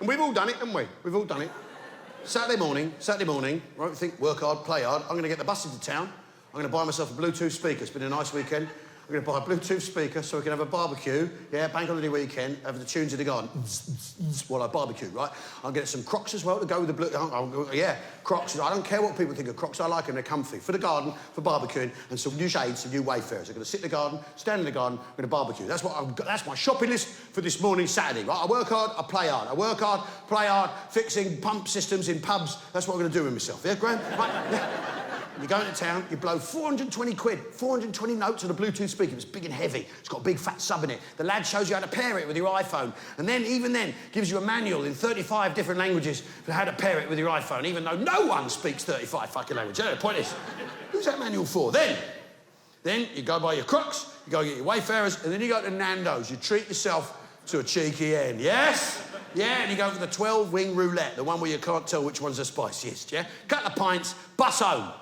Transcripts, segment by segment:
And we've all done it, haven't we? We've all done it. Saturday morning, right, we think, work hard, play hard. I'm going to get the bus into town. I'm going to buy myself a Bluetooth speaker. It's been a nice weekend. I'm going to buy a Bluetooth speaker so we can have a barbecue. Yeah, bank holiday weekend, have the tunes in the garden while I barbecue, right? I'll get some Crocs as well to go with the yeah, Crocs. I don't care what people think of Crocs. I like them. They're comfy. For the garden, for barbecuing, and some new shades, some new wayfarers. I'm going to sit in the garden, stand in the garden, I'm going to barbecue. That's my shopping list for this morning, Saturday, right? I work hard, I play hard. I work hard, play hard, fixing pump systems in pubs. That's what I'm going to do with myself. Yeah, Graham? Right? Yeah. You go into town, you blow 420 quid, 420 notes on a Bluetooth speaker. It's big and heavy. It's got a big fat sub in it. The lad shows you how to pair it with your iPhone. And then, even then, gives you a manual in 35 different languages for how to pair it with your iPhone, even though no one speaks 35 fucking languages. The point is, who's that manual for? Then you go buy your Crocs, you go get your Wayfarers, and then you go to Nando's. You treat yourself to a cheeky end, yes? Yeah, and you go for the 12-wing roulette, the one where you can't tell which one's the spiciest, yeah? Couple of pints, bus home.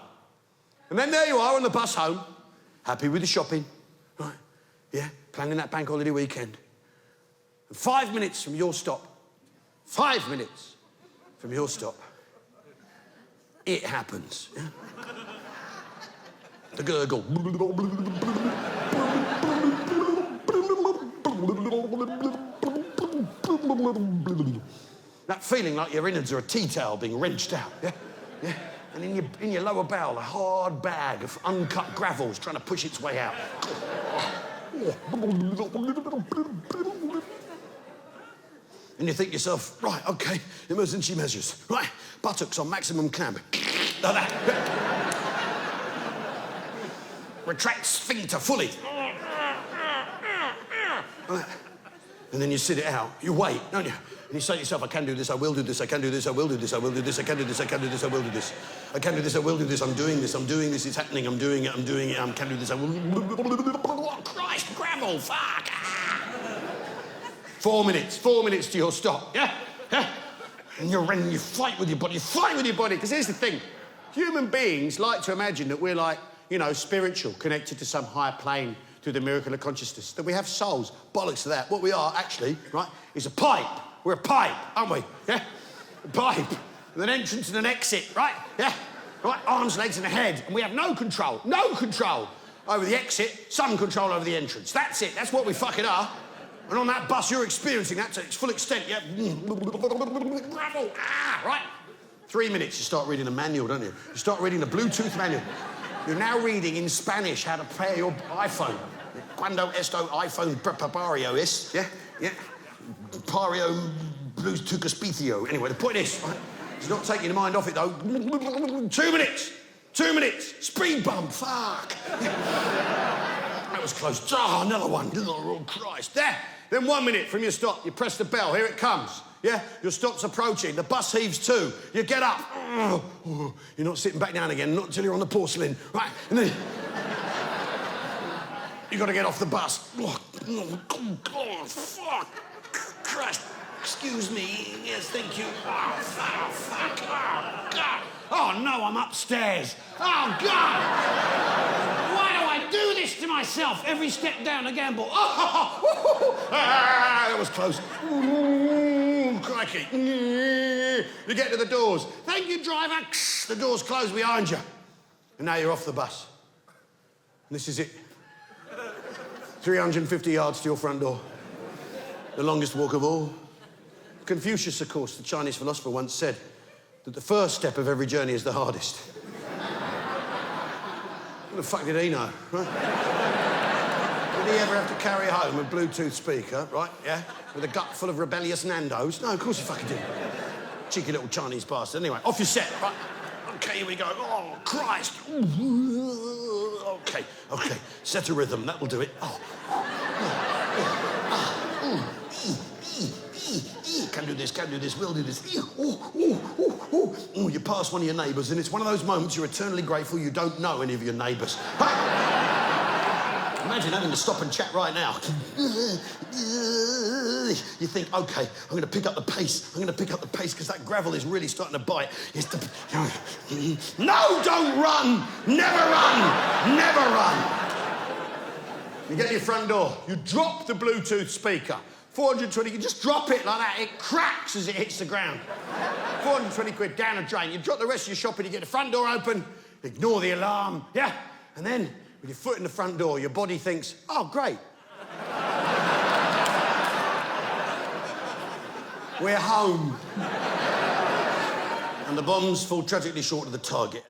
And then there you are on the bus home, happy with the shopping, right? Yeah, planning that bank holiday weekend. And 5 minutes from your stop, 5 minutes from your stop, it happens, yeah? The gurgle. That feeling like your innards are a tea towel being wrenched out, yeah? Yeah. And in your lower bowel, a hard bag of uncut gravel is trying to push its way out. And you think to yourself, right, OK, emergency measures. Right, buttocks on maximum clamp. Like that. Retract sphincter fully. Like that. And then you sit it out. You wait, don't you? And you say to yourself, I can do this, I will do this, I can do this, I will do this, I will do this, I can do this, I can do this, I will do this. I can do this, I will do this, I'm doing this, it's happening, I'm doing it, I can do this, I will... Oh, Christ, gravel, fuck! 4 minutes to your stop, yeah? Yeah? And you fight with your body, because here's the thing. Human beings like to imagine that we're like, you know, spiritual, connected to some higher plane, through the miracle of consciousness, that we have souls. Bollocks to that. What we are, actually, right, is a pipe. We're a pipe, aren't we? Yeah? A pipe with an entrance and an exit, right? Yeah? Right? Arms, legs, and a head. And we have no control over the exit, some control over the entrance. That's it. That's what we fucking are. And on that bus, you're experiencing that to its full extent. Yeah? Right? 3 minutes, you start reading a manual, don't you? You start reading the Bluetooth manual. You're now reading in Spanish how to pair your iPhone. Cuando esto iPhone prepario es, yeah? Yeah. Pario Bluetooth Caspicio. Anyway, the point is, right, it's not taking your mind off it, though. 2 minutes. 2 minutes. Speed bump. Fuck. That was close. Oh, another one. Oh, Christ. There. Then 1 minute from your stop, you press the bell. Here it comes. Yeah? Your stop's approaching. The bus heaves to. You get up. Oh, you're not sitting back down again, not until you're on the porcelain. Right? And then... you got to get off the bus. Oh, fuck. Christ. Excuse me. Yes, thank you. Oh, fuck. Oh, God. Oh, no, I'm upstairs. Oh, God. Why do I do this to myself? Every step down a gamble. Oh, that was close. Crikey. You get to the doors. Thank you, driver. The doors close behind you. And now you're off the bus. And this is it. 350 yards to your front door. The longest walk of all. Confucius, of course, the Chinese philosopher, once said that the first step of every journey is the hardest. What the fuck did he know, right? Did he ever have to carry home a Bluetooth speaker, right, yeah, with a gut full of rebellious Nandos? No, of course he fucking didn't. Cheeky little Chinese bastard. Anyway, off you set, right? OK, here we go. Oh, Christ. OK. Set a rhythm, that will do it. Can do this, will do this. You pass one of your neighbours, and it's one of those moments you're eternally grateful you don't know any of your neighbours. Imagine having to stop and chat right now. You think, OK, I'm going to pick up the pace. Because that gravel is really starting to bite. No, don't run! Never run! You get to your front door. You drop the Bluetooth speaker. 420, you just drop it like that, it cracks as it hits the ground. 420 quid down a drain. You drop the rest of your shopping, you get the front door open, ignore the alarm, yeah? And then, with your foot in the front door, your body thinks, oh, great. We're home. And the bombs fall tragically short of the target.